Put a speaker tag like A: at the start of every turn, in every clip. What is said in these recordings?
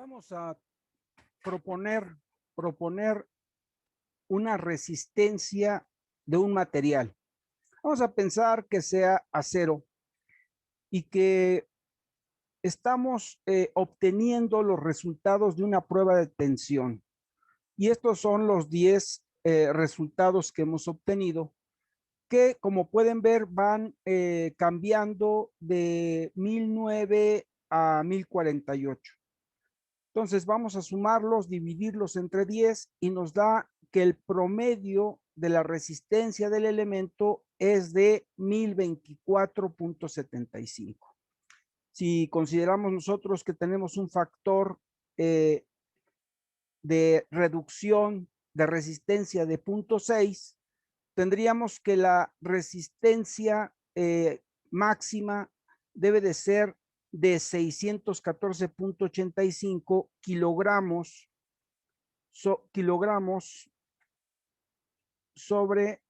A: Vamos a proponer una resistencia de un material. Vamos a pensar que sea acero y que estamos obteniendo los resultados de una prueba de tensión. Y estos son los 10 resultados que hemos obtenido, que como pueden ver van cambiando de 1009 a 1048. Entonces vamos a sumarlos, dividirlos entre 10 y nos da que el promedio de la resistencia del elemento es de 1024.75. Si consideramos nosotros que tenemos un factor de reducción de resistencia de 0.6, tendríamos que la resistencia máxima debe de ser de 614.85 kilogramos sobre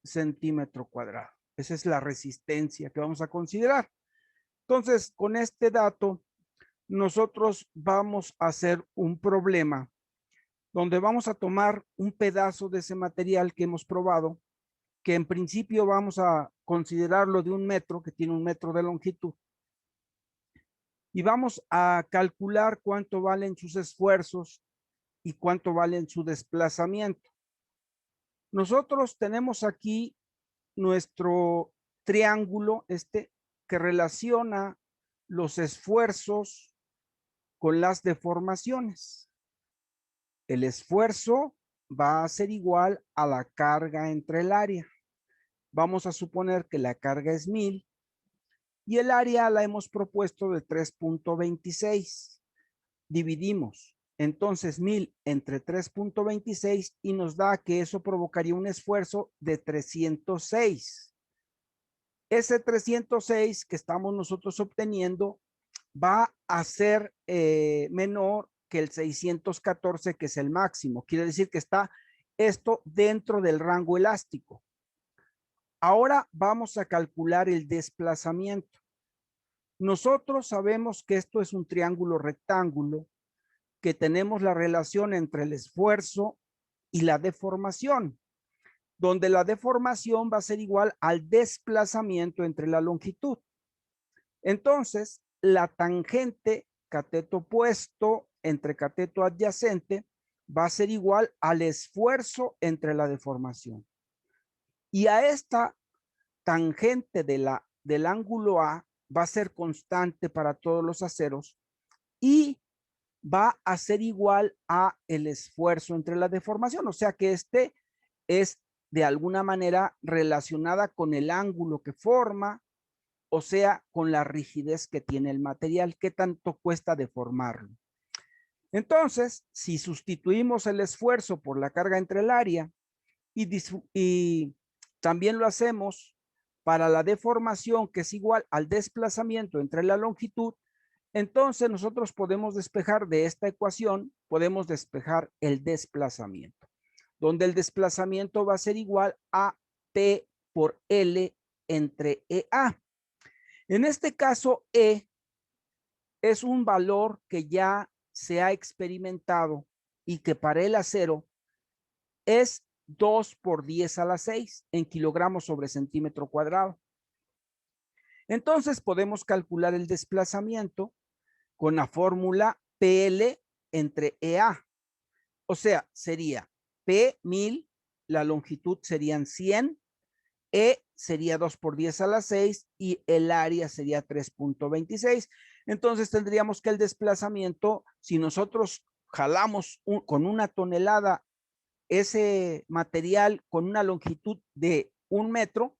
A: centímetro cuadrado. Esa es la resistencia que vamos a considerar. Entonces, con este dato, nosotros vamos a hacer un problema donde vamos a tomar un pedazo de ese material que hemos probado, que en principio vamos a considerarlo de 1 metro, que tiene 1 metro de longitud, y vamos a calcular cuánto valen sus esfuerzos y cuánto valen su desplazamiento. Nosotros tenemos aquí nuestro triángulo, que relaciona los esfuerzos con las deformaciones. El esfuerzo va a ser igual a la carga entre el área. Vamos a suponer que la carga es 1000 y el área la hemos propuesto de 3.26. Dividimos entonces 1000 entre 3.26 y nos da que eso provocaría un esfuerzo de 306. Ese 306 que estamos nosotros obteniendo va a ser menor que el 614, que es el máximo. Quiere decir que está esto dentro del rango elástico. Ahora vamos a calcular el desplazamiento. Nosotros sabemos que esto es un triángulo rectángulo, que tenemos la relación entre el esfuerzo y la deformación, donde la deformación va a ser igual al desplazamiento entre la longitud. Entonces, la tangente cateto opuesto entre cateto adyacente va a ser igual al esfuerzo entre la deformación. Y a esta tangente del ángulo A va a ser constante para todos los aceros y va a ser igual a el esfuerzo entre la deformación. O sea que este es de alguna manera relacionada con el ángulo que forma, o sea, con la rigidez que tiene el material, qué tanto cuesta deformarlo. Entonces, si sustituimos el esfuerzo por la carga entre el área y también lo hacemos para la deformación, que es igual al desplazamiento entre la longitud, entonces nosotros podemos despejar de esta ecuación, podemos despejar el desplazamiento, donde el desplazamiento va a ser igual a P por L entre EA. En este caso, E es un valor que ya se ha experimentado y que para el acero es 2 por 10 a la 6 en kilogramos sobre centímetro cuadrado. Entonces podemos calcular el desplazamiento con la fórmula PL entre EA. O sea, sería P 1000, la longitud serían 100, E sería 2 por 10 a la 6 y el área sería 3.26. Entonces tendríamos que el desplazamiento, si nosotros jalamos con 1 tonelada ese material con una longitud de 1 metro,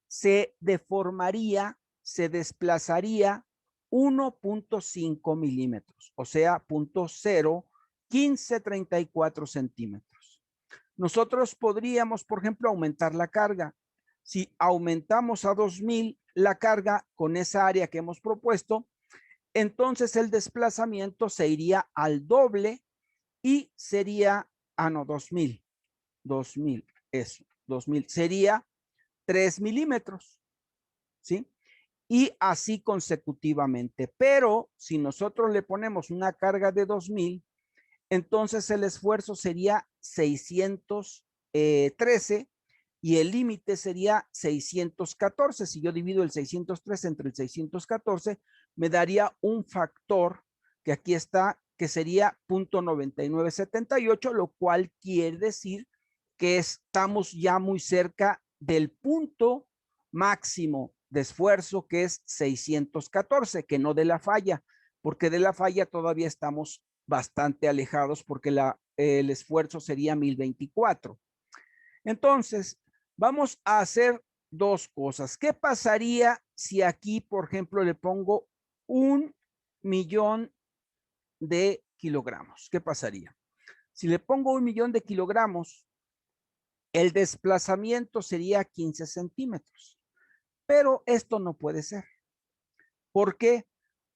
A: se deformaría, se desplazaría 1.5 milímetros, o sea, 0.01534 centímetros. Nosotros podríamos, por ejemplo, aumentar la carga. Si aumentamos a 2000 la carga con esa área que hemos propuesto, entonces el desplazamiento se iría al doble y sería, no, 2000, eso, 2000 sería 3 milímetros, ¿sí? y así consecutivamente. Pero si nosotros le ponemos una carga de 2000, entonces el esfuerzo sería 613 y el límite sería 614. Si yo divido el 613 entre el 614, me daría un factor que aquí está, que sería 0.9978, lo cual quiere decir que estamos ya muy cerca del punto máximo de esfuerzo, que es 614, que no de la falla, porque de la falla todavía estamos bastante alejados porque el esfuerzo sería 1024. Entonces, vamos a hacer dos cosas. ¿Qué pasaría si aquí, por ejemplo, le pongo 1.000.000 de kilogramos? ¿Qué pasaría? Si le pongo 1.000.000 de kilogramos, el desplazamiento sería 15 centímetros. Pero esto no puede ser. ¿Por qué?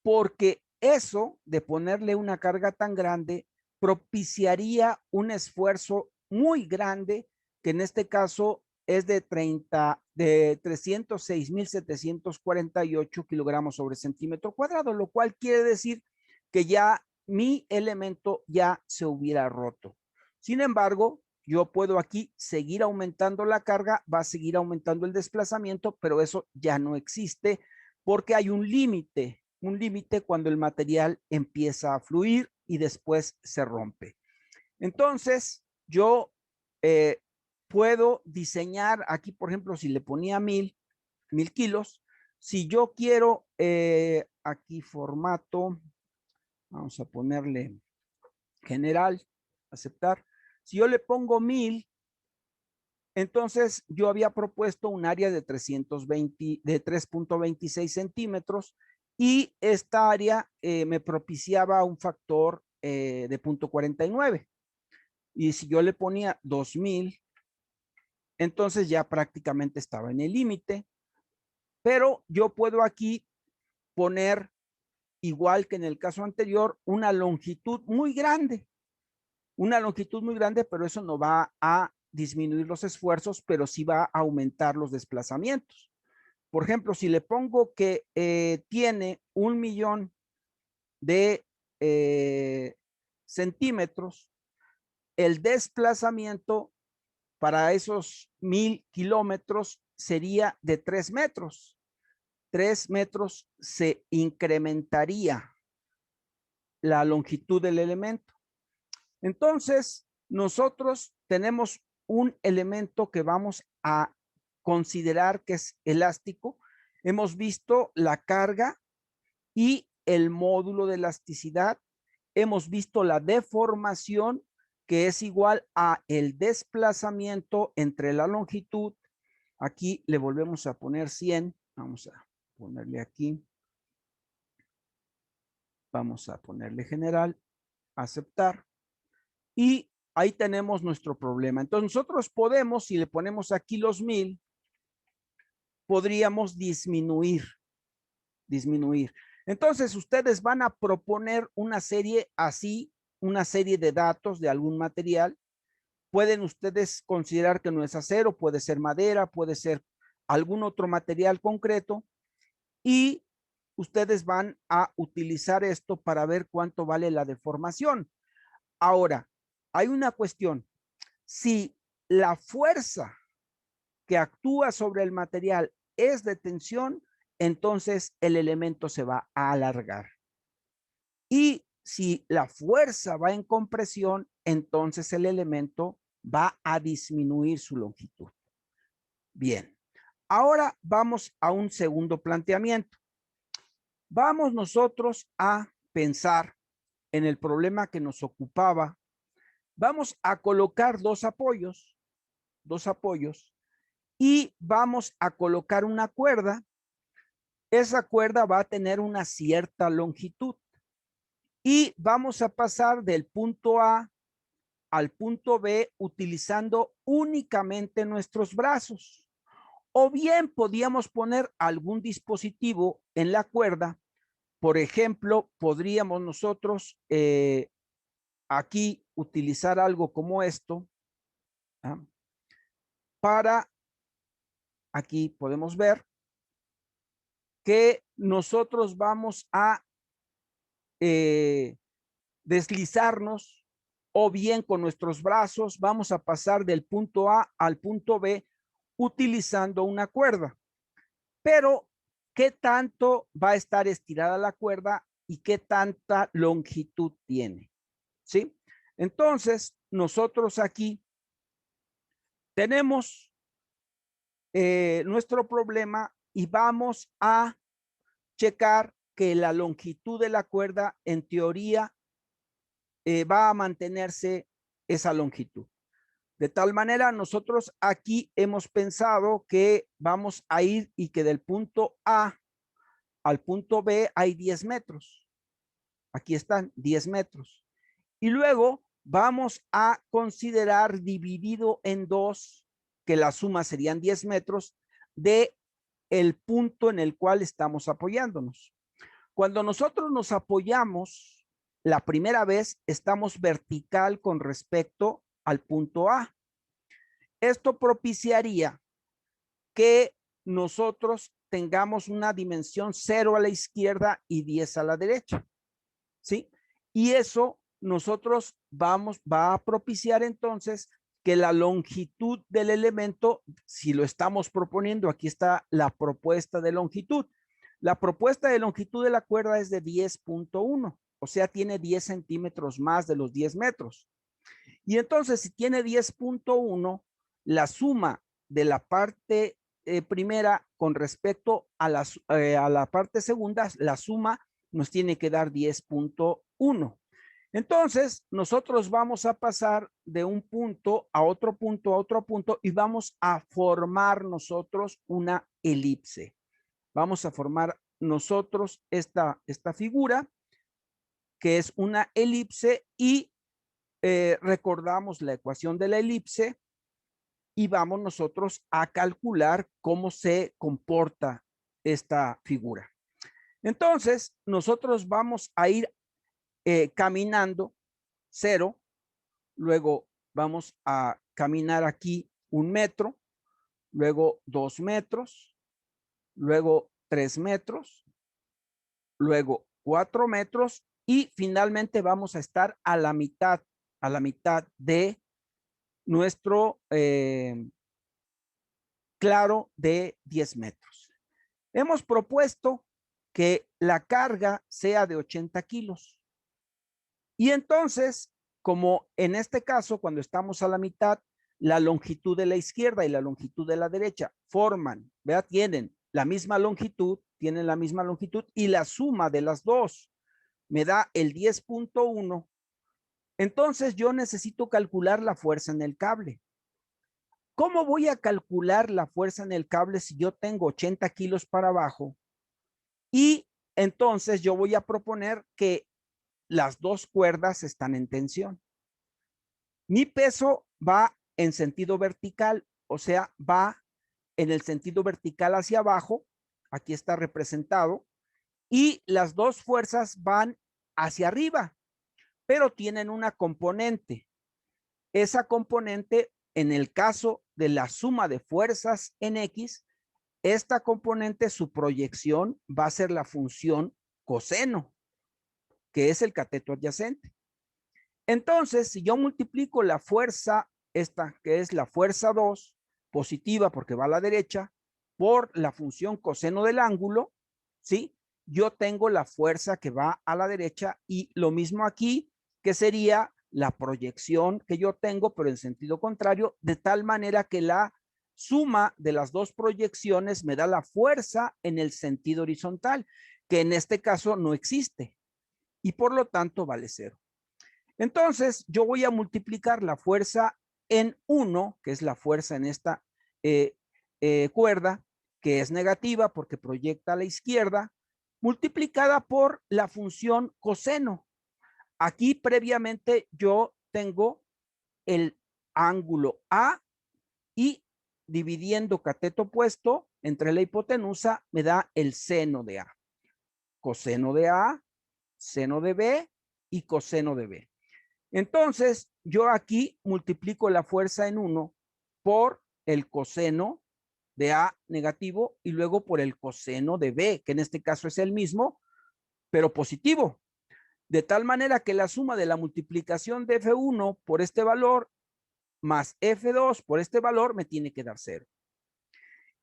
A: Porque eso de ponerle una carga tan grande propiciaría un esfuerzo muy grande, que en este caso es de 306.748 kilogramos sobre centímetro cuadrado, lo cual quiere decir que ya mi elemento ya se hubiera roto. Sin embargo, yo puedo aquí seguir aumentando la carga, va a seguir aumentando el desplazamiento, pero eso ya no existe porque hay un límite cuando el material empieza a fluir y después se rompe. Entonces, yo puedo diseñar aquí, por ejemplo, si le ponía 1000 kilos, si yo quiero aquí formato, vamos a ponerle general, aceptar. Si yo le pongo 1000, entonces yo había propuesto un área de 3.26 centímetros y esta área me propiciaba un factor de 0.49. Y si yo le ponía 2000, entonces ya prácticamente estaba en el límite. Pero yo puedo aquí poner, igual que en el caso anterior, una longitud muy grande. Pero eso no va a disminuir los esfuerzos, pero sí va a aumentar los desplazamientos. Por ejemplo, si le pongo que tiene 1.000.000 de centímetros, el desplazamiento para esos 1.000 kilómetros sería de 3 metros. 3 metros se incrementaría la longitud del elemento. Entonces, nosotros tenemos un elemento que vamos a considerar que es elástico. Hemos visto la carga y el módulo de elasticidad. Hemos visto la deformación, que es igual a el desplazamiento entre la longitud. Aquí le volvemos a poner 100. Vamos a ponerle aquí. Vamos a ponerle general, aceptar. Y ahí tenemos nuestro problema. Entonces nosotros podemos, si le ponemos aquí los 1000, podríamos disminuir. Entonces ustedes van a proponer una serie así, una serie de datos de algún material. Pueden ustedes considerar que no es acero, puede ser madera, puede ser algún otro material concreto, y ustedes van a utilizar esto para ver cuánto vale la deformación. Ahora, hay una cuestión. Si la fuerza que actúa sobre el material es de tensión, entonces el elemento se va a alargar. Y si la fuerza va en compresión, entonces el elemento va a disminuir su longitud. Bien, ahora vamos a un segundo planteamiento. Vamos nosotros a pensar en el problema que nos ocupaba. Vamos a colocar dos apoyos, y vamos a colocar una cuerda. Esa cuerda va a tener una cierta longitud y vamos a pasar del punto A al punto B utilizando únicamente nuestros brazos. O bien podíamos poner algún dispositivo en la cuerda. Por ejemplo, podríamos nosotros aquí utilizar algo como esto, ¿ah? Para, aquí podemos ver que nosotros vamos a deslizarnos o bien con nuestros brazos vamos a pasar del punto A al punto B utilizando una cuerda. Pero, ¿qué tanto va a estar estirada la cuerda y qué tanta longitud tiene? ¿Sí? Entonces, nosotros aquí tenemos nuestro problema y vamos a checar que la longitud de la cuerda en teoría va a mantenerse esa longitud. De tal manera, nosotros aquí hemos pensado que vamos a ir y que del punto A al punto B hay 10 metros. Aquí están 10 metros. Y luego vamos a considerar dividido en dos, que la suma serían 10 metros, de el punto en el cual estamos apoyándonos. Cuando nosotros nos apoyamos, la primera vez estamos vertical con respecto al punto A. Esto propiciaría que nosotros tengamos una dimensión 0 a la izquierda y 10 a la derecha, ¿sí? Y eso nosotros va a propiciar entonces que la longitud del elemento, si lo estamos proponiendo, aquí está la propuesta de longitud. La propuesta de longitud de la cuerda es de 10.1, o sea, tiene 10 centímetros más de los 10 metros. Y entonces, si tiene 10.1, la suma de la parte primera con respecto a la parte segunda, la suma nos tiene que dar 10.1. Entonces, nosotros vamos a pasar de un punto a otro punto a otro punto y vamos a formar nosotros una elipse. Vamos a formar nosotros esta figura que es una elipse y recordamos la ecuación de la elipse y vamos nosotros a calcular cómo se comporta esta figura. Entonces, nosotros vamos a ir caminando 0, luego vamos a caminar aquí 1 metro, luego 2 metros, luego 3 metros, luego 4 metros y finalmente vamos a estar a la mitad de nuestro claro de 10 metros. Hemos propuesto que la carga sea de 80 kilos. Y entonces, como en este caso, cuando estamos a la mitad, la longitud de la izquierda y la longitud de la derecha forman, ¿verdad? Tienen la misma longitud y la suma de las dos me da el 10.1. Entonces yo necesito calcular la fuerza en el cable. ¿Cómo voy a calcular la fuerza en el cable si yo tengo 80 kilos para abajo? Y entonces yo voy a proponer que las dos cuerdas están en tensión. Mi peso va en sentido vertical, o sea, va en el sentido vertical hacia abajo. Aquí está representado. Y las dos fuerzas van hacia arriba, pero tienen una componente. Esa componente, en el caso de la suma de fuerzas en X, esta componente, su proyección va a ser la función coseno, que es el cateto adyacente. Entonces, si yo multiplico la fuerza, esta que es la fuerza 2, positiva porque va a la derecha, por la función coseno del ángulo, ¿sí? Yo tengo la fuerza que va a la derecha y lo mismo aquí, que sería la proyección que yo tengo, pero en sentido contrario, de tal manera que la suma de las dos proyecciones me da la fuerza en el sentido horizontal, que en este caso no existe y por lo tanto vale 0. Entonces, yo voy a multiplicar la fuerza en 1, que es la fuerza en esta cuerda, que es negativa porque proyecta a la izquierda, multiplicada por la función coseno. Aquí previamente yo tengo el ángulo A y dividiendo cateto opuesto entre la hipotenusa me da el seno de A. Coseno de A, seno de B y coseno de B. Entonces, yo aquí multiplico la fuerza en 1 por el coseno de A negativo y luego por el coseno de B, que en este caso es el mismo, pero positivo. De tal manera que la suma de la multiplicación de F1 por este valor más F2 por este valor me tiene que dar 0.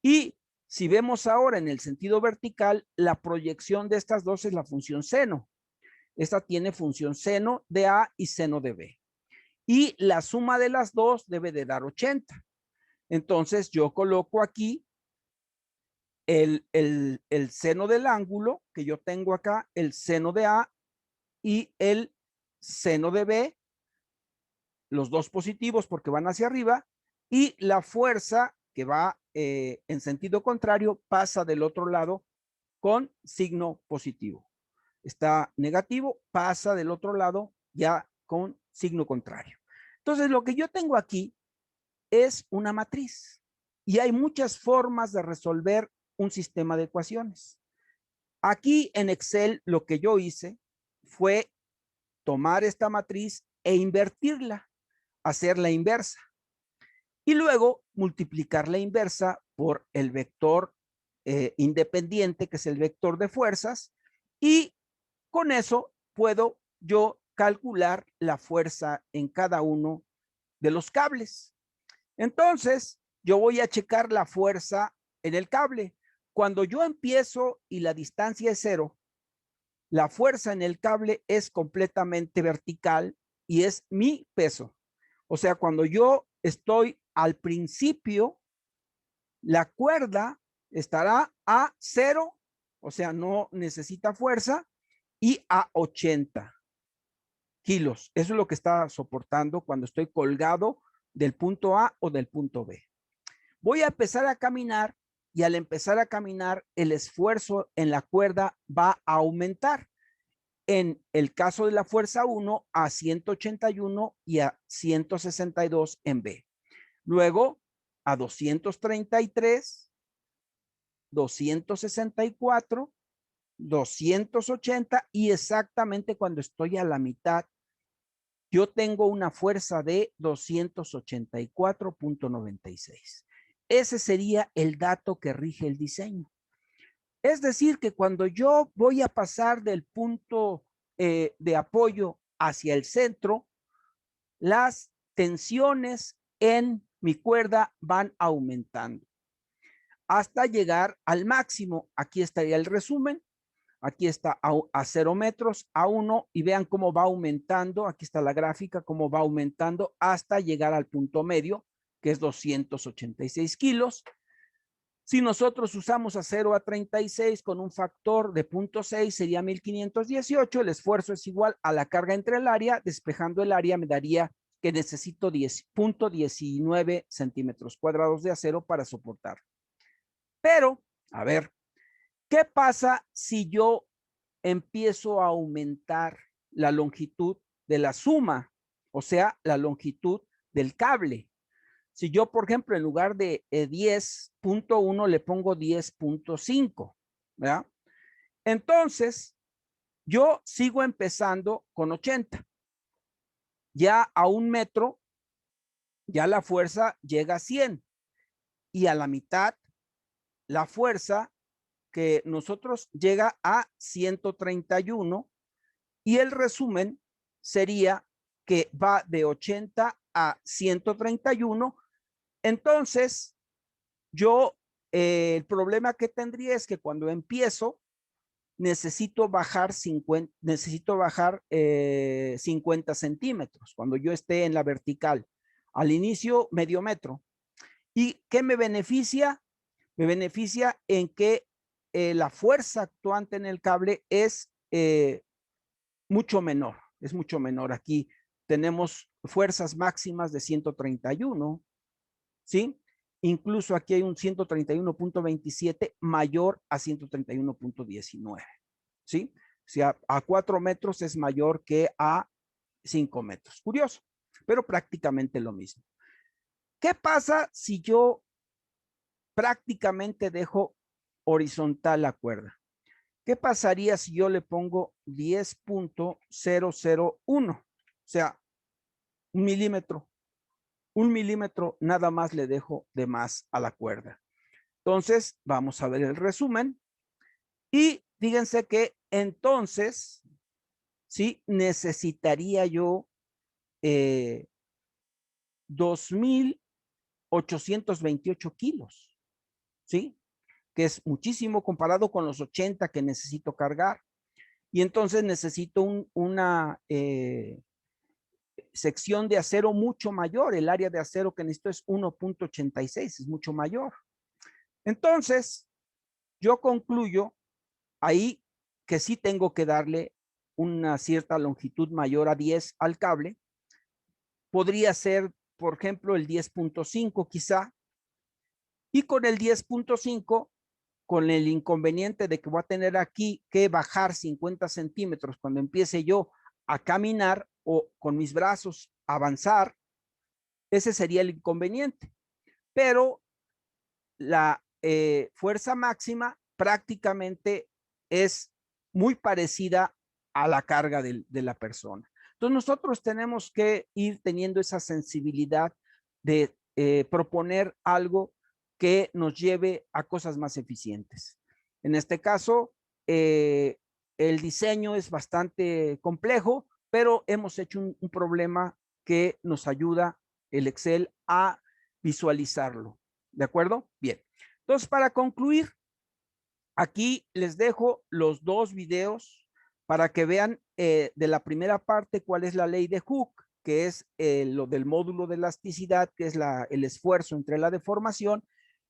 A: Y si vemos ahora en el sentido vertical, la proyección de estas dos es la función seno. Esta tiene función seno de A y seno de B. Y la suma de las dos debe de dar 80. Entonces yo coloco aquí el seno del ángulo que yo tengo acá, el seno de A y el seno de B, los dos positivos porque van hacia arriba, y la fuerza que va en sentido contrario pasa del otro lado con signo positivo. Está negativo, pasa del otro lado ya con signo contrario. Entonces, lo que yo tengo aquí es una matriz y hay muchas formas de resolver un sistema de ecuaciones. Aquí en Excel lo que yo hice fue tomar esta matriz e invertirla, hacer la inversa y luego multiplicar la inversa por el vector independiente, que es el vector de fuerzas, y con eso puedo yo calcular la fuerza en cada uno de los cables. Entonces, yo voy a checar la fuerza en el cable. Cuando yo empiezo y la distancia es 0, la fuerza en el cable es completamente vertical y es mi peso. O sea, cuando yo estoy al principio, la cuerda estará a 0, o sea, no necesita fuerza, y a 80 kilos. Eso es lo que está soportando cuando estoy colgado del punto A o del punto B. Voy a empezar a caminar y al empezar a caminar, el esfuerzo en la cuerda va a aumentar. En el caso de la fuerza 1 a 181 y a 162 en B. Luego a 233, 264, 280 y exactamente cuando estoy a la mitad, yo tengo una fuerza de 284.96. Ese sería el dato que rige el diseño. Es decir, que cuando yo voy a pasar del punto de apoyo hacia el centro, las tensiones en mi cuerda van aumentando hasta llegar al máximo. Aquí estaría el resumen. Aquí está a 0 metros, a 1, y vean cómo va aumentando. Aquí está la gráfica, cómo va aumentando hasta llegar al punto medio, que es 286 kilos. Si nosotros usamos a 0 a 36 con un factor de 0.6 sería 1518, el esfuerzo es igual a la carga entre el área, despejando el área me daría que necesito 10.19 centímetros cuadrados de acero para soportar. Pero, a ver, ¿qué pasa si yo empiezo a aumentar la longitud de la suma? O sea, la longitud del cable. Si yo, por ejemplo, en lugar de 10.1 le pongo 10.5, ¿verdad? Entonces, yo sigo empezando con 80. Ya a 1 metro, ya la fuerza llega a 100. Y a la mitad, la fuerza que nosotros llega a 131. Y el resumen sería que va de 80 a 131. Entonces, yo el problema que tendría es que cuando empiezo necesito bajar 50 centímetros cuando yo esté en la vertical. Al inicio, medio metro. ¿Y qué me beneficia? Me beneficia en que la fuerza actuante en el cable es mucho menor. Es mucho menor. Aquí tenemos fuerzas máximas de 131, ¿sí? Incluso aquí hay un 131.27 mayor a 131.19, ¿sí? O sea, a 4 metros es mayor que a 5 metros. Curioso, pero prácticamente lo mismo. ¿Qué pasa si yo prácticamente dejo horizontal la cuerda? ¿Qué pasaría si yo le pongo 10.001? O sea, 1 milímetro. 1 milímetro nada más le dejo de más a la cuerda. Entonces, vamos a ver el resumen. Y fíjense que entonces, sí, necesitaría yo 2,828 kilos, ¿sí? Que es muchísimo comparado con los 80 que necesito cargar. Y entonces necesito una sección de acero mucho mayor. El área de acero que necesito es 1,86, es mucho mayor. Entonces, yo concluyo ahí que sí tengo que darle una cierta longitud mayor a 10 al cable. Podría ser, por ejemplo, el 10,5 quizá. Y con el 10,5, con el inconveniente de que voy a tener aquí que bajar 50 centímetros cuando empiece yo a caminar o con mis brazos avanzar, ese sería el inconveniente. Pero la fuerza máxima prácticamente es muy parecida a la carga de la persona. Entonces nosotros tenemos que ir teniendo esa sensibilidad de proponer algo que nos lleve a cosas más eficientes. En este caso, el diseño es bastante complejo, pero hemos hecho un problema que nos ayuda el Excel a visualizarlo. ¿De acuerdo? Bien. Entonces, para concluir, aquí les dejo los dos videos para que vean de la primera parte cuál es la ley de Hooke, que es lo del módulo de elasticidad, que es el esfuerzo entre la deformación.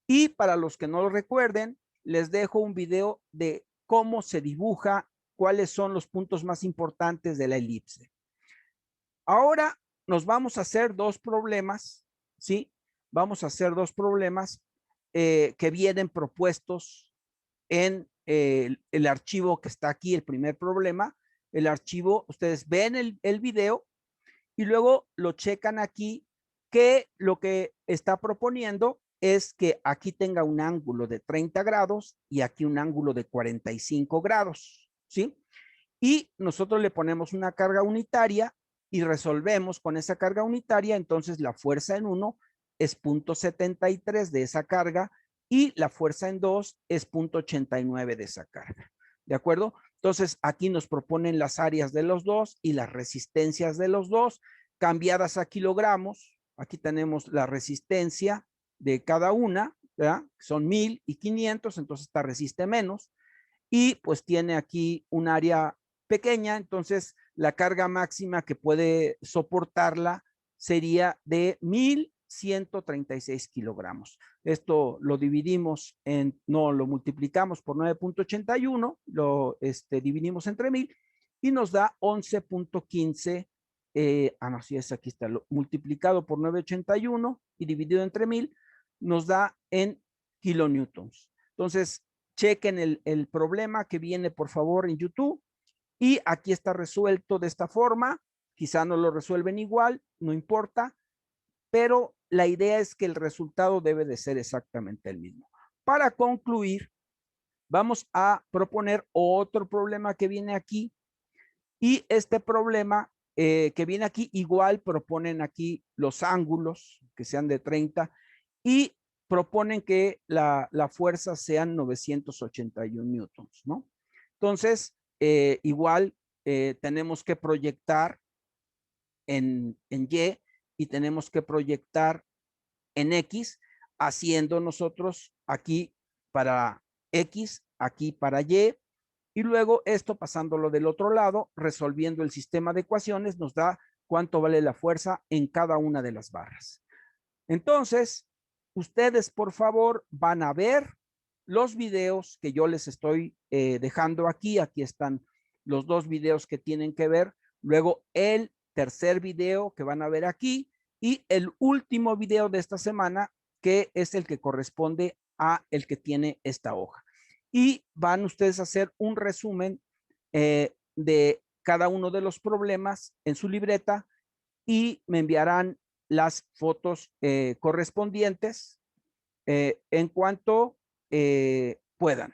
A: Y para los que no lo recuerden, les dejo un video de cómo se dibuja, cuáles son los puntos más importantes de la elipse. Ahora nos vamos a hacer dos problemas, ¿sí? Vamos a hacer dos problemas que vienen propuestos en el archivo que está aquí, el primer problema. El archivo, ustedes ven el video y luego lo checan aquí, que lo que está proponiendo es que aquí tenga un ángulo de 30 grados y aquí un ángulo de 45 grados, ¿sí? Y nosotros le ponemos una carga unitaria y resolvemos con esa carga unitaria. Entonces la fuerza en 1 es 0,73 de esa carga y la fuerza en 2 es 0,89 de esa carga. ¿De acuerdo? Entonces aquí nos proponen las áreas de los dos y las resistencias de los dos cambiadas a kilogramos. Aquí tenemos la resistencia de cada una, ¿verdad? Son 1,000 y 500, entonces esta resiste menos. Y pues tiene aquí un área pequeña, entonces la carga máxima que puede soportarla sería de 1,136 kilogramos. Esto lo dividimos no, lo multiplicamos por 9,81, lo dividimos entre 1,000 y nos da 11,15. No, sí, es aquí está, multiplicado por 9,81 y dividido entre 1,000 nos da en kilonewtons. Entonces, chequen el problema que viene, por favor, en YouTube. Y aquí está resuelto de esta forma. Quizá no lo resuelven igual, no importa, pero la idea es que el resultado debe de ser exactamente el mismo. Para concluir, vamos a proponer otro problema que viene aquí. Y este problema que viene aquí, igual proponen aquí los ángulos que sean de 30 y proponen que la fuerza sean 981 newtons, ¿no? Entonces, igual tenemos que proyectar en Y tenemos que proyectar en X, haciendo nosotros aquí para X, aquí para y luego esto pasándolo del otro lado, resolviendo el sistema de ecuaciones, nos da cuánto vale la fuerza en cada una de las barras. Entonces, ustedes por favor van a ver los videos que yo les estoy dejando aquí. Aquí están los dos videos que tienen que ver. Luego el tercer video que van a ver aquí y el último video de esta semana, que es el que corresponde a el que tiene esta hoja. Y van ustedes a hacer un resumen de cada uno de los problemas en su libreta y me enviarán las fotos correspondientes en cuanto puedan.